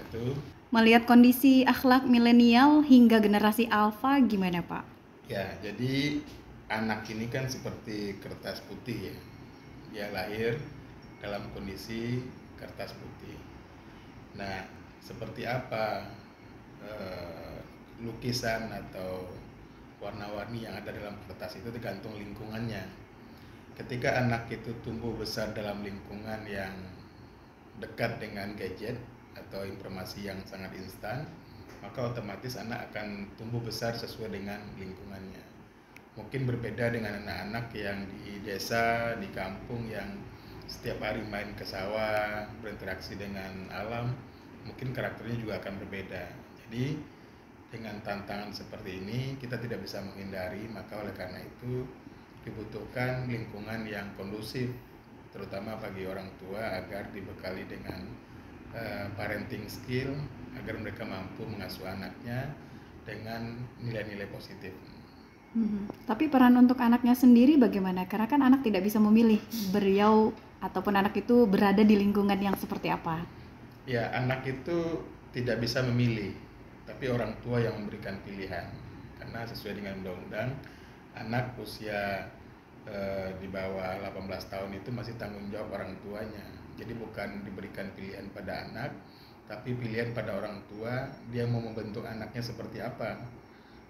wabarakatuh. Melihat kondisi akhlak milenial hingga generasi alfa gimana Pak? Ya, jadi anak ini kan seperti kertas putih ya. Dia lahir dalam kondisi kertas putih. Nah, seperti apa lukisan atau warna-warni yang ada dalam kertas itu tergantung lingkungannya. Ketika anak itu tumbuh besar dalam lingkungan yang dekat dengan gadget atau informasi yang sangat instan, maka otomatis anak akan tumbuh besar sesuai dengan lingkungannya. Mungkin berbeda dengan anak-anak yang di desa, di kampung yang setiap hari main ke sawah, berinteraksi dengan alam, mungkin karakternya juga akan berbeda. Jadi dengan tantangan seperti ini kita tidak bisa menghindari, maka oleh karena itu dibutuhkan lingkungan yang kondusif, terutama bagi orang tua agar dibekali dengan parenting skill agar mereka mampu mengasuh anaknya dengan nilai-nilai positif. Tapi peran untuk anaknya sendiri bagaimana? Karena kan anak tidak bisa memilih beliau ataupun anak itu berada di lingkungan yang seperti apa. Ya, anak itu tidak bisa memilih, tapi orang tua yang memberikan pilihan. Karena sesuai dengan undang-undang, anak usia di bawah 18 tahun itu masih tanggung jawab orang tuanya. Jadi bukan diberikan pilihan pada anak, tapi pilihan pada orang tua, dia mau membentuk anaknya seperti apa.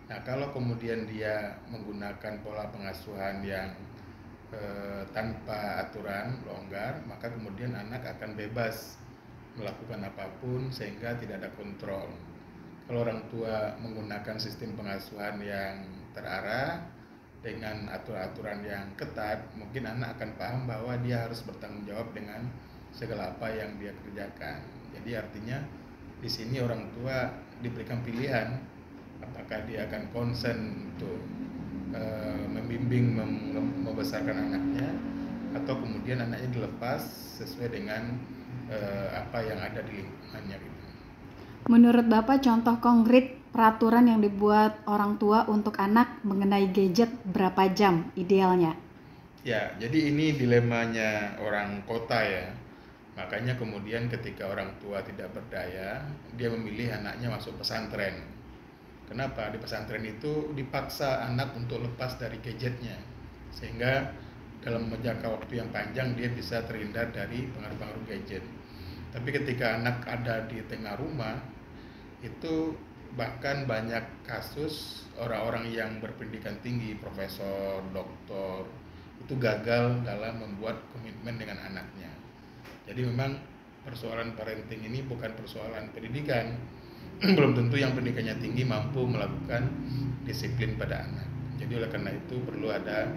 Nah, kalau kemudian dia menggunakan pola pengasuhan yang tanpa aturan, longgar, maka kemudian anak akan bebas melakukan apapun sehingga tidak ada kontrol. Kalau orang tua menggunakan sistem pengasuhan yang terarah dengan aturan-aturan yang ketat, mungkin anak akan paham bahwa dia harus bertanggung jawab dengan segala apa yang dia kerjakan. Jadi artinya di sini orang tua diberikan pilihan apakah dia akan konsen untuk membimbing membesarkan anaknya atau kemudian anaknya dilepas sesuai dengan apa yang ada di lingkungannya gitu. Menurut Bapak contoh konkret peraturan yang dibuat orang tua untuk anak mengenai gadget berapa jam idealnya? Ya, jadi ini dilemanya orang kota ya. Makanya kemudian ketika orang tua tidak berdaya, dia memilih anaknya masuk pesantren. Kenapa? Di pesantren itu dipaksa anak untuk lepas dari gadgetnya, sehingga dalam jangka waktu yang panjang dia bisa terhindar dari pengaruh-pengaruh gadget. Tapi ketika anak ada di tengah rumah, itu bahkan banyak kasus orang-orang yang berpendidikan tinggi, profesor, doktor, itu gagal dalam membuat komitmen dengan anaknya. Jadi memang persoalan parenting ini bukan persoalan pendidikan. Belum tentu yang pendidikannya tinggi mampu melakukan disiplin pada anak. Jadi oleh karena itu perlu ada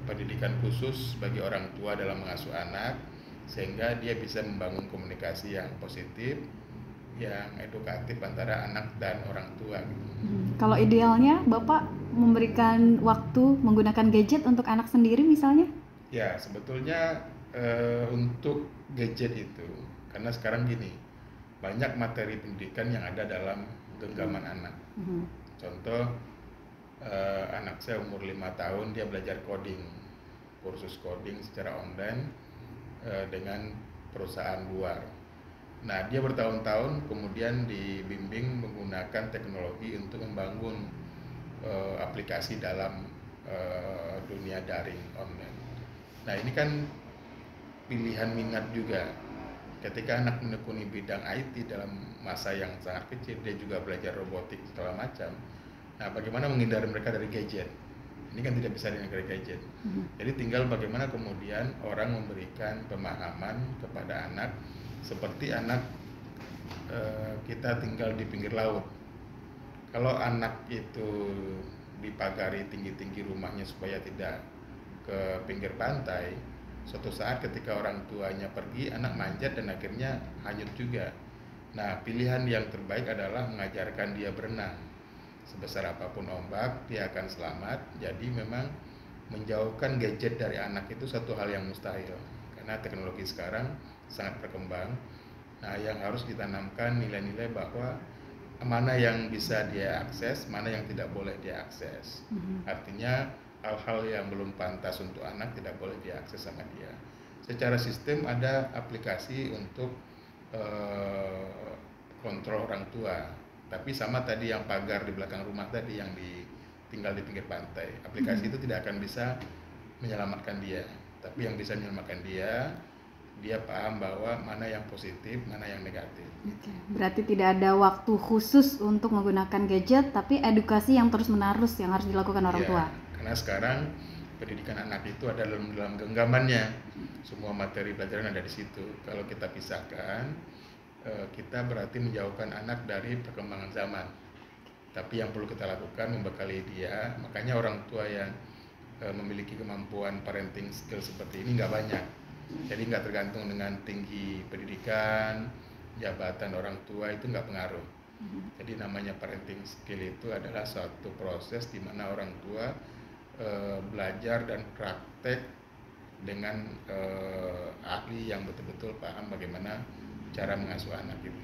pendidikan khusus bagi orang tua dalam mengasuh anak sehingga dia bisa membangun komunikasi yang positif, yang edukatif antara anak dan orang tua gitu. Kalau idealnya Bapak memberikan waktu menggunakan gadget untuk anak sendiri misalnya? Ya, sebetulnya untuk gadget itu, karena sekarang gini, banyak materi pendidikan yang ada dalam genggaman anak. Contoh, anak saya umur 5 tahun, dia belajar coding, kursus coding secara online dengan perusahaan luar. Nah, dia bertahun-tahun kemudian dibimbing menggunakan teknologi untuk membangun aplikasi dalam dunia daring online. Nah, ini kan pilihan minat juga. Ketika anak menekuni bidang IT dalam masa yang sangat kecil, dia juga belajar robotik segala macam. Nah, bagaimana menghindari mereka dari gadget? Ini kan tidak bisa dengan gadget. Jadi tinggal bagaimana kemudian orang memberikan pemahaman kepada anak, seperti anak kita tinggal di pinggir laut. Kalau anak itu dipagari tinggi-tinggi rumahnya supaya tidak ke pinggir pantai, suatu saat ketika orang tuanya pergi, anak manjat dan akhirnya hanyut juga. Nah, pilihan yang terbaik adalah mengajarkan dia berenang. Sebesar apapun ombak, dia akan selamat. Jadi memang menjauhkan gadget dari anak itu satu hal yang mustahil, karena teknologi sekarang sangat berkembang. Nah, yang harus ditanamkan nilai-nilai bahwa mana yang bisa dia akses, mana yang tidak boleh dia akses. Artinya hal-hal yang belum pantas untuk anak tidak boleh diakses sama dia. Secara sistem ada aplikasi untuk kontrol orang tua. Tapi sama tadi yang pagar di belakang rumah tadi yang tinggal di pinggir pantai, aplikasi itu tidak akan bisa menyelamatkan dia. Tapi yang bisa menyelamatkan dia paham bahwa mana yang positif, mana yang negatif. Oke. Berarti tidak ada waktu khusus untuk menggunakan gadget, tapi edukasi yang terus-menerus yang harus dilakukan orang Ya, tua. karena sekarang pendidikan anak itu ada dalam genggamannya. Semua materi pelajaran ada di situ. Kalau kita pisahkan, kita berarti menjauhkan anak dari perkembangan zaman. Tapi yang perlu kita lakukan membekali dia. Makanya orang tua yang memiliki kemampuan parenting skill seperti ini nggak banyak. Jadi nggak tergantung dengan tinggi pendidikan, jabatan orang tua, itu nggak pengaruh. Jadi namanya parenting skill itu adalah suatu proses di mana orang tua belajar dan praktek dengan ahli yang betul-betul paham bagaimana cara mengasuh anak itu.